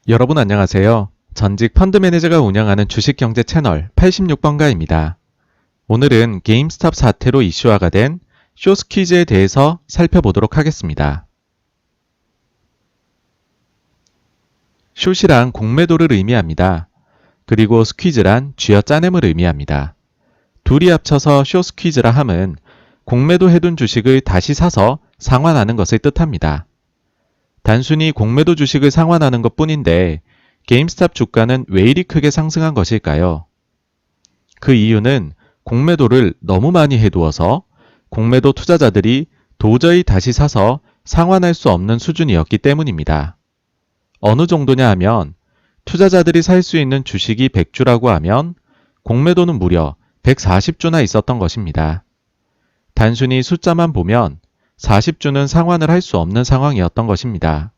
여러분 안녕하세요. 전직 펀드 매니저가 운영하는 주식경제 채널 86번가입니다. 오늘은 게임스탑 사태로 이슈화가 된 쇼스퀴즈에 대해서 살펴보도록 하겠습니다. 숏이란 공매도를 의미합니다. 그리고 스퀴즈란 쥐어짜냄을 의미합니다. 둘이 합쳐서 쇼스퀴즈라 함은 공매도 해둔 주식을 다시 사서 상환하는 것을 뜻합니다. 단순히 공매도 주식을 상환하는 것 뿐인데 게임스탑 주가는 왜 이리 크게 상승한 것일까요? 그 이유는 공매도를 너무 많이 해두어서 공매도 투자자들이 도저히 다시 사서 상환할 수 없는 수준이었기 때문입니다. 어느 정도냐 하면 투자자들이 살 수 있는 주식이 100주라고 하면 공매도는 무려 140주나 있었던 것입니다. 단순히 숫자만 보면 40주는 상환을 할 수 없는 상황이었던 것입니다.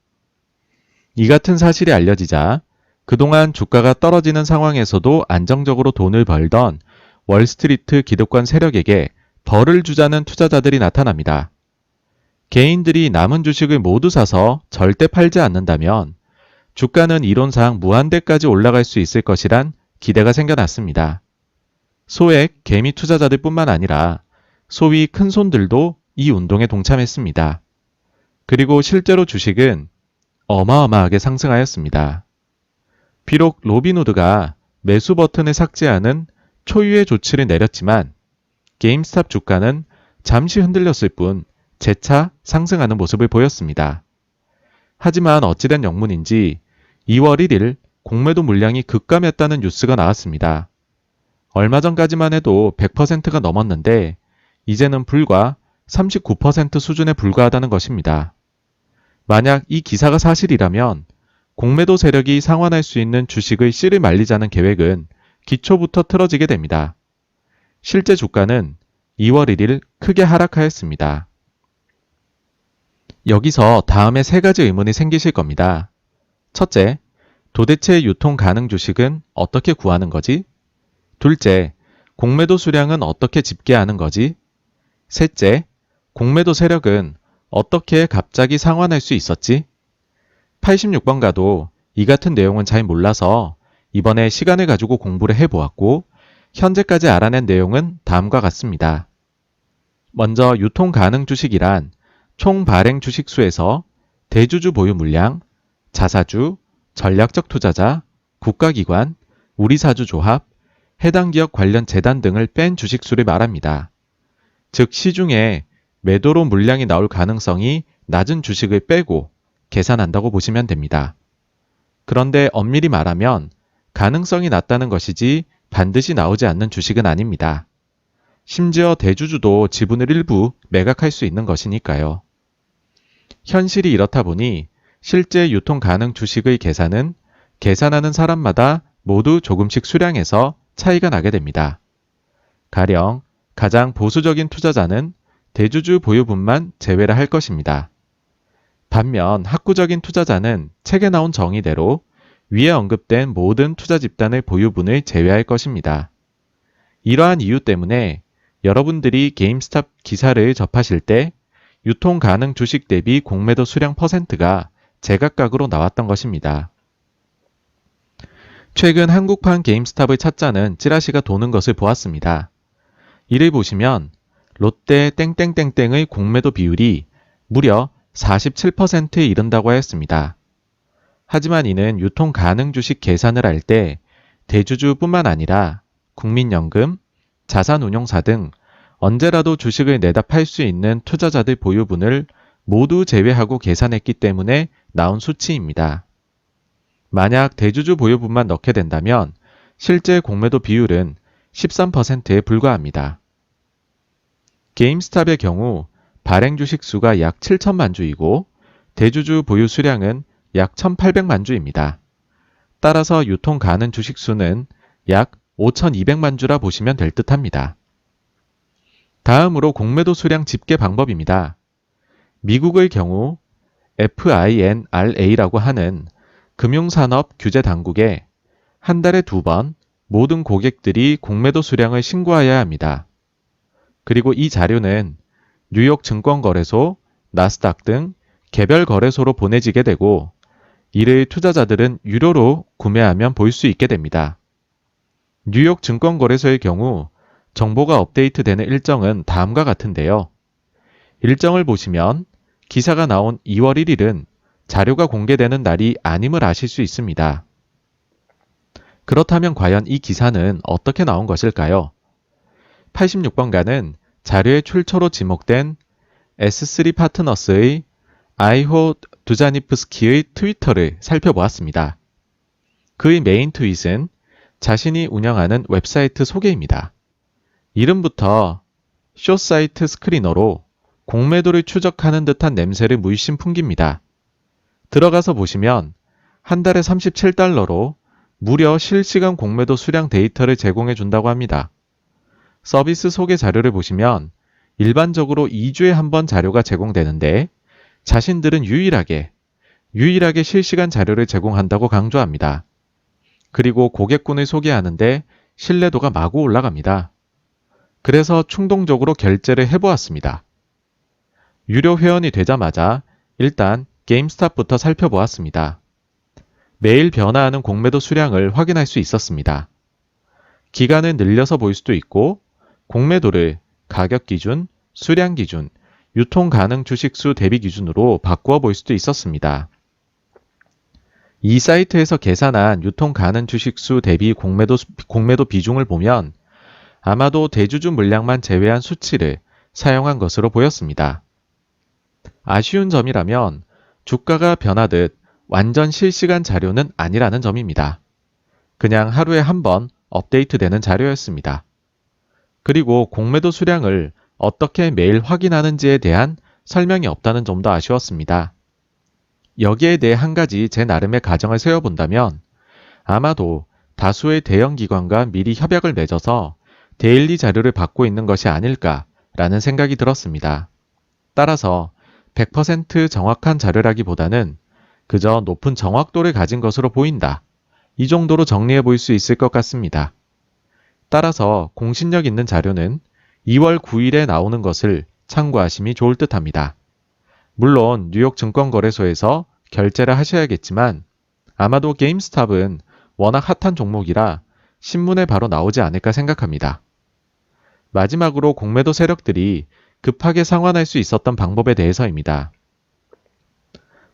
이 같은 사실이 알려지자 그동안 주가가 떨어지는 상황에서도 안정적으로 돈을 벌던 월스트리트 기득권 세력에게 벌을 주자는 투자자들이 나타납니다. 개인들이 남은 주식을 모두 사서 절대 팔지 않는다면 주가는 이론상 무한대까지 올라갈 수 있을 것이란 기대가 생겨났습니다. 소액 개미 투자자들 뿐만 아니라 소위 큰손들도 이 운동에 동참했습니다. 그리고 실제로 주식은 어마어마하게 상승하였습니다. 비록 로빈후드가 매수 버튼을 삭제하는 초유의 조치를 내렸지만 게임스탑 주가는 잠시 흔들렸을 뿐 재차 상승하는 모습을 보였습니다. 하지만 어찌된 영문인지 2월 1일 공매도 물량이 급감했다는 뉴스가 나왔습니다. 얼마 전까지만 해도 100%가 넘었는데 이제는 불과 39% 수준에 불과하다는 것입니다. 만약 이 기사가 사실이라면 공매도 세력이 상환할 수 있는 주식의 씨를 말리자는 계획은 기초부터 틀어지게 됩니다. 실제 주가는 2월 1일 크게 하락하였습니다. 여기서 다음에 세 가지 의문이 생기실 겁니다. 첫째, 도대체 유통 가능 주식은 어떻게 구하는 거지? 둘째, 공매도 수량은 어떻게 집계하는 거지? 셋째, 공매도 세력은 어떻게 갑자기 상환할 수 있었지? 86번가도 이 같은 내용은 잘 몰라서 이번에 시간을 가지고 공부를 해보았고 현재까지 알아낸 내용은 다음과 같습니다. 먼저 유통 가능 주식이란 총 발행 주식 수에서 대주주 보유 물량, 자사주, 전략적 투자자, 국가기관, 우리사주 조합, 해당 기업 관련 재단 등을 뺀 주식 수를 말합니다. 즉 시중에 매도로 물량이 나올 가능성이 낮은 주식을 빼고 계산한다고 보시면 됩니다. 그런데 엄밀히 말하면 가능성이 낮다는 것이지 반드시 나오지 않는 주식은 아닙니다. 심지어 대주주도 지분을 일부 매각할 수 있는 것이니까요. 현실이 이렇다 보니 실제 유통 가능 주식의 계산은 계산하는 사람마다 모두 조금씩 수량에서 차이가 나게 됩니다. 가령 가장 보수적인 투자자는 대주주 보유분만 제외를 할 것입니다. 반면 학구적인 투자자는 책에 나온 정의대로 위에 언급된 모든 투자 집단의 보유분을 제외할 것입니다. 이러한 이유 때문에 여러분들이 게임스탑 기사를 접하실 때 유통 가능 주식 대비 공매도 수량 퍼센트가 제각각으로 나왔던 것입니다. 최근 한국판 게임스탑을 찾자는 찌라시가 도는 것을 보았습니다. 이를 보시면 롯데 땡땡땡땡의 공매도 비율이 무려 47%에 이른다고 하였습니다. 하지만 이는 유통 가능 주식 계산을 할 때 대주주뿐만 아니라 국민연금, 자산운용사 등 언제라도 주식을 내다 팔 수 있는 투자자들 보유분을 모두 제외하고 계산했기 때문에 나온 수치입니다. 만약 대주주 보유분만 넣게 된다면 실제 공매도 비율은 13%에 불과합니다. 게임스탑의 경우 발행 주식 수가 약 7천만 주이고 대주주 보유 수량은 약 1,800만 주입니다. 따라서 유통 가능 주식 수는 약 5,200만 주라 보시면 될 듯합니다. 다음으로 공매도 수량 집계 방법입니다. 미국의 경우 FINRA라고 하는 금융산업규제당국에 한 달에 2번 모든 고객들이 공매도 수량을 신고하여야 합니다. 그리고 이 자료는 뉴욕 증권거래소, 나스닥 등 개별 거래소로 보내지게 되고 이를 투자자들은 유료로 구매하면 볼 수 있게 됩니다. 뉴욕 증권거래소의 경우 정보가 업데이트되는 일정은 다음과 같은데요. 일정을 보시면 기사가 나온 2월 1일은 자료가 공개되는 날이 아님을 아실 수 있습니다. 그렇다면 과연 이 기사는 어떻게 나온 것일까요? 86번가는 자료의 출처로 지목된 S3 파트너스의 아이호 두자니프스키의 트위터를 살펴보았습니다. 그의 메인 트윗은 자신이 운영하는 웹사이트 소개입니다. 이름부터 숏사이트 스크리너로 공매도를 추적하는 듯한 냄새를 물씬 풍깁니다. 들어가서 보시면 한 달에 37달러로 무려 실시간 공매도 수량 데이터를 제공해 준다고 합니다. 서비스 소개 자료를 보시면 일반적으로 2주에 한 번 자료가 제공되는데 자신들은 유일하게 실시간 자료를 제공한다고 강조합니다. 그리고 고객군을 소개하는데 신뢰도가 마구 올라갑니다. 그래서 충동적으로 결제를 해보았습니다. 유료 회원이 되자마자 일단 게임스탑부터 살펴보았습니다. 매일 변화하는 공매도 수량을 확인할 수 있었습니다. 기간을 늘려서 볼 수도 있고 공매도를 가격 기준, 수량 기준, 유통 가능 주식수 대비 기준으로 바꾸어 볼 수도 있었습니다. 이 사이트에서 계산한 유통 가능 주식수 대비 공매도 비중을 보면 아마도 대주주 물량만 제외한 수치를 사용한 것으로 보였습니다. 아쉬운 점이라면 주가가 변하듯 완전 실시간 자료는 아니라는 점입니다. 그냥 하루에 한 번 업데이트되는 자료였습니다. 그리고 공매도 수량을 어떻게 매일 확인하는지에 대한 설명이 없다는 점도 아쉬웠습니다. 여기에 대해 한 가지 제 나름의 가정을 세워본다면 아마도 다수의 대형 기관과 미리 협약을 맺어서 데일리 자료를 받고 있는 것이 아닐까라는 생각이 들었습니다. 따라서 100% 정확한 자료라기보다는 그저 높은 정확도를 가진 것으로 보인다. 이 정도로 정리해 볼 수 있을 것 같습니다. 따라서 공신력 있는 자료는 2월 9일에 나오는 것을 참고하심이 좋을 듯합니다. 물론 뉴욕 증권거래소에서 결제를 하셔야겠지만 아마도 게임스탑은 워낙 핫한 종목이라 신문에 바로 나오지 않을까 생각합니다. 마지막으로 공매도 세력들이 급하게 상환할 수 있었던 방법에 대해서입니다.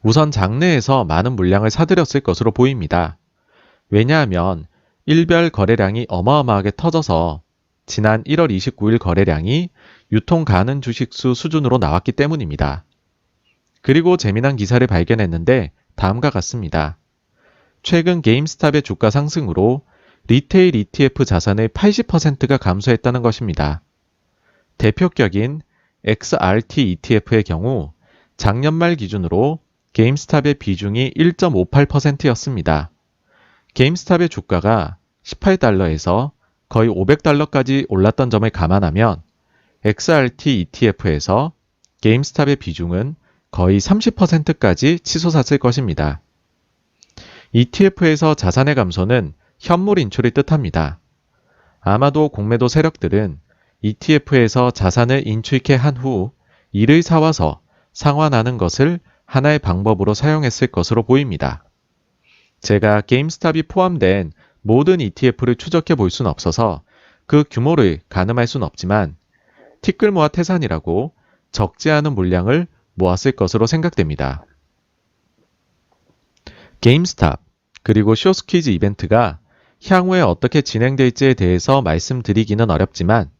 우선 장내에서 많은 물량을 사들였을 것으로 보입니다. 왜냐하면 일별 거래량이 어마어마하게 터져서 지난 1월 29일 거래량이 유통 가능 주식수 수준으로 나왔기 때문입니다. 그리고 재미난 기사를 발견했는데 다음과 같습니다. 최근 게임스탑의 주가 상승으로 리테일 ETF 자산의 80%가 감소했다는 것입니다. 대표격인 XRT ETF의 경우 작년 말 기준으로 게임스탑의 비중이 1.58%였습니다. 게임스탑의 주가가 18달러에서 거의 500달러까지 올랐던 점을 감안하면 XRT ETF에서 게임스탑의 비중은 거의 30%까지 치솟았을 것입니다. ETF에서 자산의 감소는 현물 인출을 뜻합니다. 아마도 공매도 세력들은 ETF에서 자산을 인출케 한 후 이를 사와서 상환하는 것을 하나의 방법으로 사용했을 것으로 보입니다. 제가 게임스탑이 포함된 모든 ETF를 추적해 볼 수는 없어서 그 규모를 가늠할 수는 없지만 티끌모아 태산이라고 적지 않은 물량을 모았을 것으로 생각됩니다. 게임스탑 그리고 숏스퀴즈 이벤트가 향후에 어떻게 진행될지에 대해서 말씀드리기는 어렵지만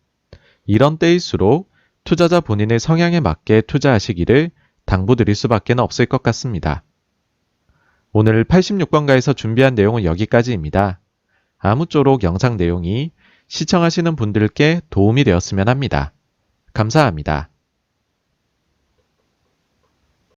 이런 때일수록 투자자 본인의 성향에 맞게 투자하시기를 당부드릴 수밖에 없을 것 같습니다. 오늘 86번가에서 준비한 내용은 여기까지입니다. 아무쪼록 영상 내용이 시청하시는 분들께 도움이 되었으면 합니다. 감사합니다.